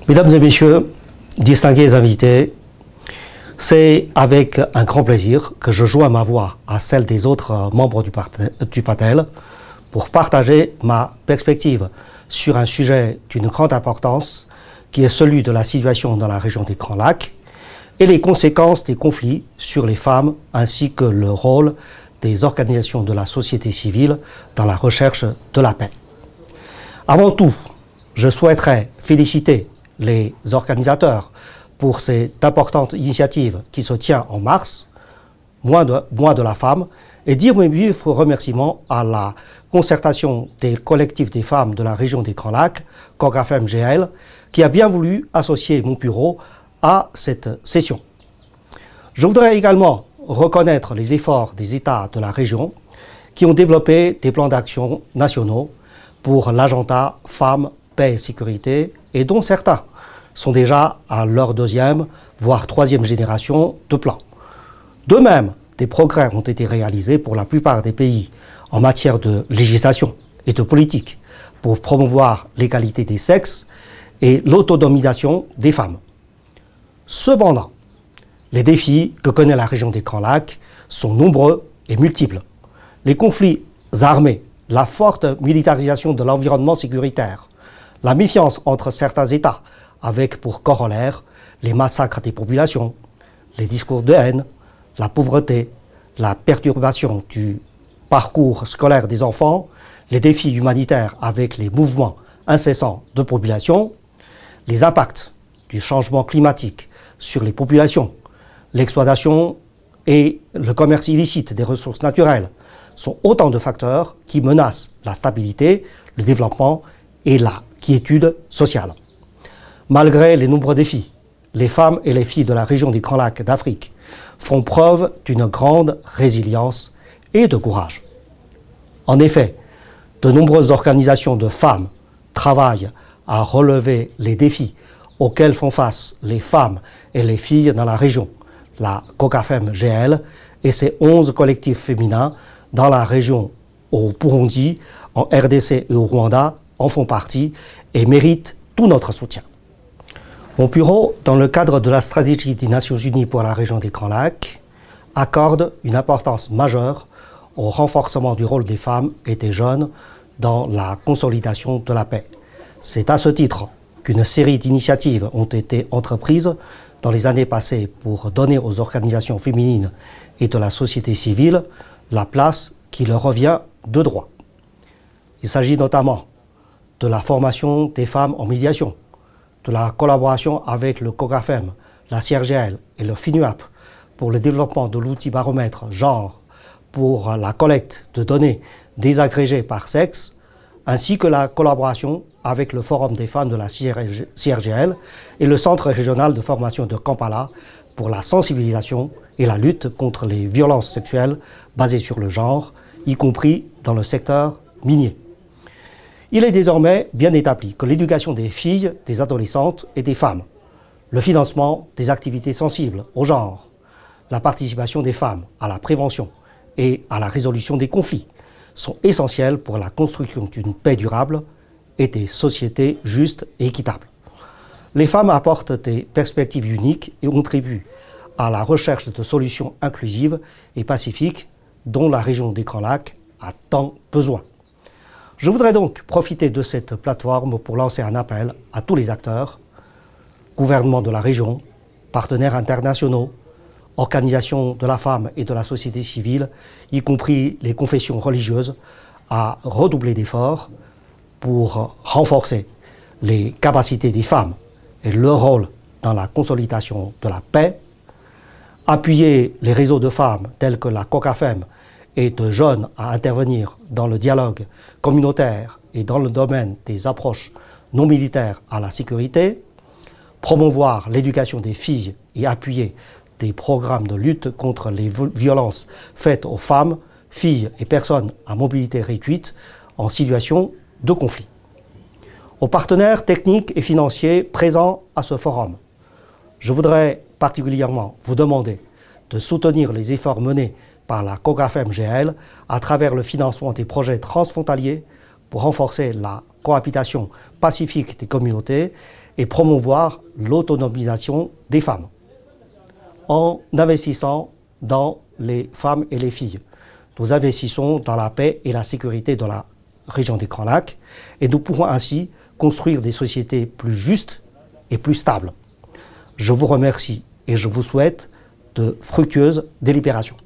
Mesdames et messieurs, distingués invités, c'est avec un grand plaisir que je joins ma voix à celle des autres membres du panel pour partager ma perspective sur un sujet d'une grande importance qui est celui de la situation dans la région des Grands Lacs et les conséquences des conflits sur les femmes ainsi que le rôle des organisations de la société civile dans la recherche de la paix. Avant tout, je souhaiterais féliciter les organisateurs pour cette importante initiative qui se tient en mars, mois de la femme, et dire mes vifs remerciements à la concertation des collectifs des femmes de la région des Grands Lacs, COGAFEM-GL, qui a bien voulu associer mon bureau à cette session. Je voudrais également reconnaître les efforts des États de la région qui ont développé des plans d'action nationaux pour l'agenda femmes, paix et sécurité, et dont certains sont déjà à leur deuxième, voire troisième génération de plans. De même, des progrès ont été réalisés pour la plupart des pays en matière de législation et de politique pour promouvoir l'égalité des sexes et l'autonomisation des femmes. Cependant, les défis que connaît la région des Grands Lacs sont nombreux et multiples. Les conflits armés, la forte militarisation de l'environnement sécuritaire, la méfiance entre certains États avec pour corollaire les massacres des populations, les discours de haine, la pauvreté, la perturbation du parcours scolaire des enfants, les défis humanitaires avec les mouvements incessants de population, les impacts du changement climatique sur les populations, l'exploitation et le commerce illicite des ressources naturelles sont autant de facteurs qui menacent la stabilité, le développement et la quiétude sociale. Malgré les nombreux défis, les femmes et les filles de la région des Grands Lacs d'Afrique font preuve d'une grande résilience et de courage. En effet, de nombreuses organisations de femmes travaillent à relever les défis auxquels font face les femmes et les filles dans la région. La COGAFEM-GL et ses 11 collectifs féminins dans la région au Burundi, en RDC et au Rwanda en font partie et méritent tout notre soutien. Mon bureau, dans le cadre de la stratégie des Nations Unies pour la région des Grands Lacs, accorde une importance majeure au renforcement du rôle des femmes et des jeunes dans la consolidation de la paix. C'est à ce titre qu'une série d'initiatives ont été entreprises dans les années passées pour donner aux organisations féminines et de la société civile la place qui leur revient de droit. Il s'agit notamment de la formation des femmes en médiation, de la collaboration avec le COGAFEM, la CIRGL et le FINUAP pour le développement de l'outil baromètre genre pour la collecte de données désagrégées par sexe, ainsi que la collaboration avec le Forum des femmes de la CIRGL et le Centre régional de formation de Kampala pour la sensibilisation et la lutte contre les violences sexuelles basées sur le genre, y compris dans le secteur minier. Il est désormais bien établi que l'éducation des filles, des adolescentes et des femmes, le financement des activités sensibles au genre, la participation des femmes à la prévention et à la résolution des conflits sont essentiels pour la construction d'une paix durable et des sociétés justes et équitables. Les femmes apportent des perspectives uniques et contribuent à la recherche de solutions inclusives et pacifiques dont la région des Grands Lacs a tant besoin. Je voudrais donc profiter de cette plateforme pour lancer un appel à tous les acteurs, gouvernements de la région, partenaires internationaux, organisations de la femme et de la société civile, y compris les confessions religieuses, à redoubler d'efforts pour renforcer les capacités des femmes et leur rôle dans la consolidation de la paix, appuyer les réseaux de femmes tels que la COGAFEM et de jeunes à intervenir dans le dialogue communautaire et dans le domaine des approches non militaires à la sécurité, promouvoir l'éducation des filles et appuyer des programmes de lutte contre les violences faites aux femmes, filles et personnes à mobilité réduite en situation de conflit. Aux partenaires techniques et financiers présents à ce forum, je voudrais particulièrement vous demander de soutenir les efforts menés par la COGAFEM-GL à travers le financement des projets transfrontaliers pour renforcer la cohabitation pacifique des communautés et promouvoir l'autonomisation des femmes en investissant dans les femmes et les filles. Nous investissons dans la paix et la sécurité de la région des Grands Lacs et nous pourrons ainsi construire des sociétés plus justes et plus stables. Je vous remercie et je vous souhaite de fructueuses délibérations.